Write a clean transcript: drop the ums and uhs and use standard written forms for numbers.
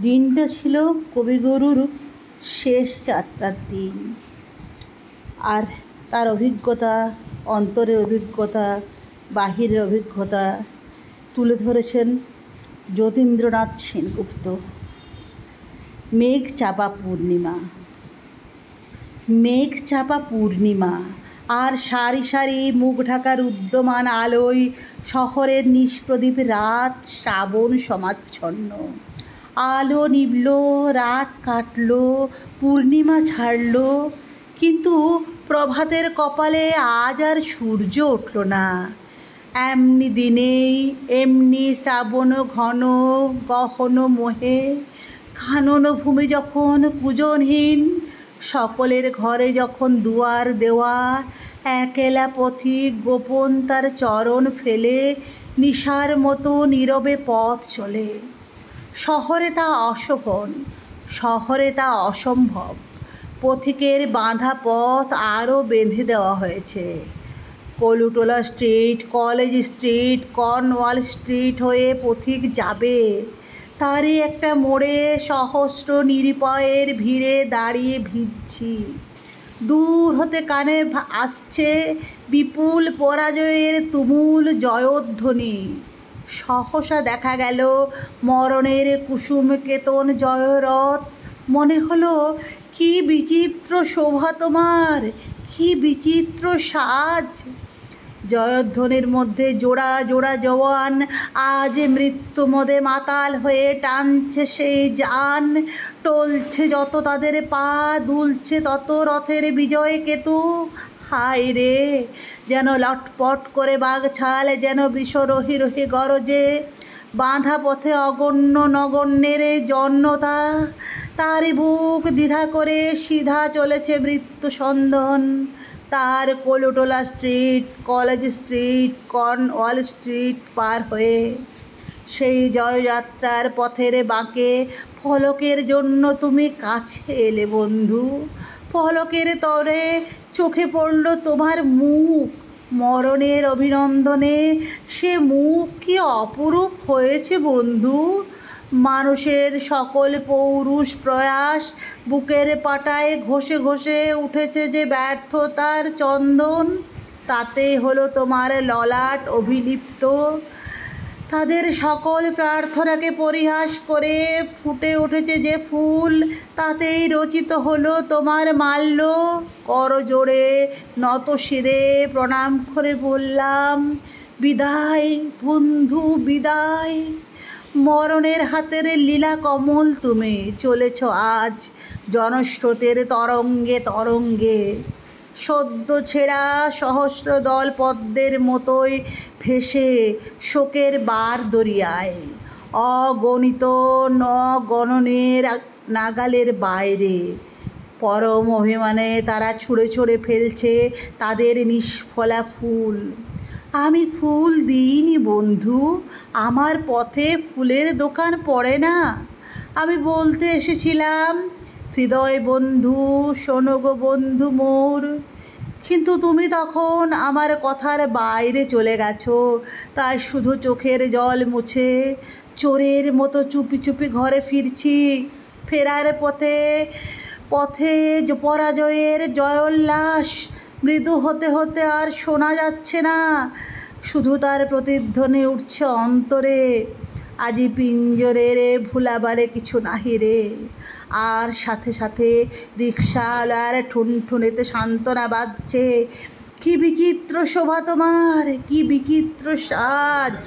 দিনটা ছিল কবিগুরুর শেষ যাত্রার দিন। আর তার অভিজ্ঞতা, অন্তরের অভিজ্ঞতা, বাহিরের অভিজ্ঞতা তুলে ধরেছেন যতীন্দ্রনাথ সেনগুপ্ত। মেঘ চাপা পূর্ণিমা। মেঘ চাপা পূর্ণিমা আর সারি সারি মুখ ঢাকার উদ্যমান আলোয় শহরের নিষ্প্রদীপ রাত শ্রাবণ সমাচ্ছন্ন। আলো নিভল, রাত কাটল, পূর্ণিমা ছাড়ল, কিন্তু প্রভাতের কপালে আজ আর সূর্য উঠল না। এমনি দিনেই এমনি শ্রাবণ ঘন গহন মোহে কানন ভূমি যখন পূজনহীন, সকলের ঘরে যখন দুয়ার দেওয়া, একলা পথিক গোপন তার চরণ ফেলে নিশার মতো নীরবে পথ চলে। শহরে তা অশোভন, শহরে তা অসম্ভব। পথিকের বাঁধা পথ আরও বেঁধে দেওয়া হয়েছে। Colootola street, college street, Cornwall street হয়ে পথিক যাবে। তারই একটা মোড়ে সহস্র নিরুপায়ের ভিড়ে দাঁড়িয়ে ভিজছি। দূর হতে কানে আসছে বিপুল পরাজয়ের তুমুল জয়ধ্বনি। সহসা দেখা গেল মরণের কুসুম কেতন জয়রথ। মনে হলো, কি বিচিত্র শোভা তোমার, কি বিচিত্র সাজ। জয়ধ্বনির মধ্যে জোড়া জোড়া জওয়ান আজ মৃত্যুমদে মাতাল হয়ে টানছে সেই যান। টলছে যত তাদের পা, দুলছে তত রথের বিজয় কেতু। হায় রে, যেন লটপট করে বাঘছাল, যেন বৃষ রহি রহি গরজে। বাঁধা পথে অগণ্য নগণ্যের জন্যতা, তারই বুক দ্বিধা করে সিধা চলেছে মৃত্যু সন্দন। তার Colootola street, college street, Cornwall street পার হয়ে সেই জয়যাত্রার পথের বাঁকে ফলকের জন্য তুমি কাছে এলে বন্ধু। ফলকের তরে চোখে পড়ল তোমার মুখ। মরণের অভিনন্দনে সে মুখ কি অপরূপ হয়েছে বন্ধু। মানুষের সকল পৌরুষ প্রয়াস বুকের পাটায় ঘষে ঘষে উঠেছে যে ব্যর্থতার চন্দন, তাতেই হলো তোমার ললাট অভিলিপ্ত। তাদের সকল প্রার্থনাকে পরিহাস করে ফুটে উঠেছে যে ফুল, তাতেই রচিত হলো তোমার মাল্য। করজোড়ে নত শিরে প্রণাম করে বললাম, বিদায় বন্ধু, বিদায়। মরণের হাতের লীলা কমল তুমি চলেছ আজ জনস্রোতের তরঙ্গে তরঙ্গে। সদ্য ছেঁড়া সহস্র দল পদ্মের মতোই ভেসে শোকের বার দরিয়ায়, অগণিত নগণনের নাগালের বাইরে। পরম অভিমানে তারা ছুঁড়ে ছুঁড়ে ফেলছে তাদের নিষ্ফলা ফুল। আমি ফুল দিইনি বন্ধু, আমার পথে ফুলের দোকান পড়ে না। আমি বলতে এসেছিলাম, হৃদয় বন্ধু, শোনো গো বন্ধু মোর। কিন্তু তুমি তখন আমার কথার বাইরে চলে গেছো। তাই শুধু চোখের জল মুছে চোরের মতো চুপি চুপি ঘরে ফিরছি। ফেরার পথে পথে পরাজয়ের জয়োল্লাস মৃদু হতে হতে আর শোনা যাচ্ছে না, শুধু তার প্রতিধ্বনি উঠছে অন্তরে। আজি পিঞ্জরের ভুলাবারে কিছু নাহি রে। আর সাথে সাথে রিক্সাওয়ালার ঠুনঠুনিতে সান্ত্বনা বাজছে, কি বিচিত্র শোভা তোমার, কি বিচিত্র সাজ।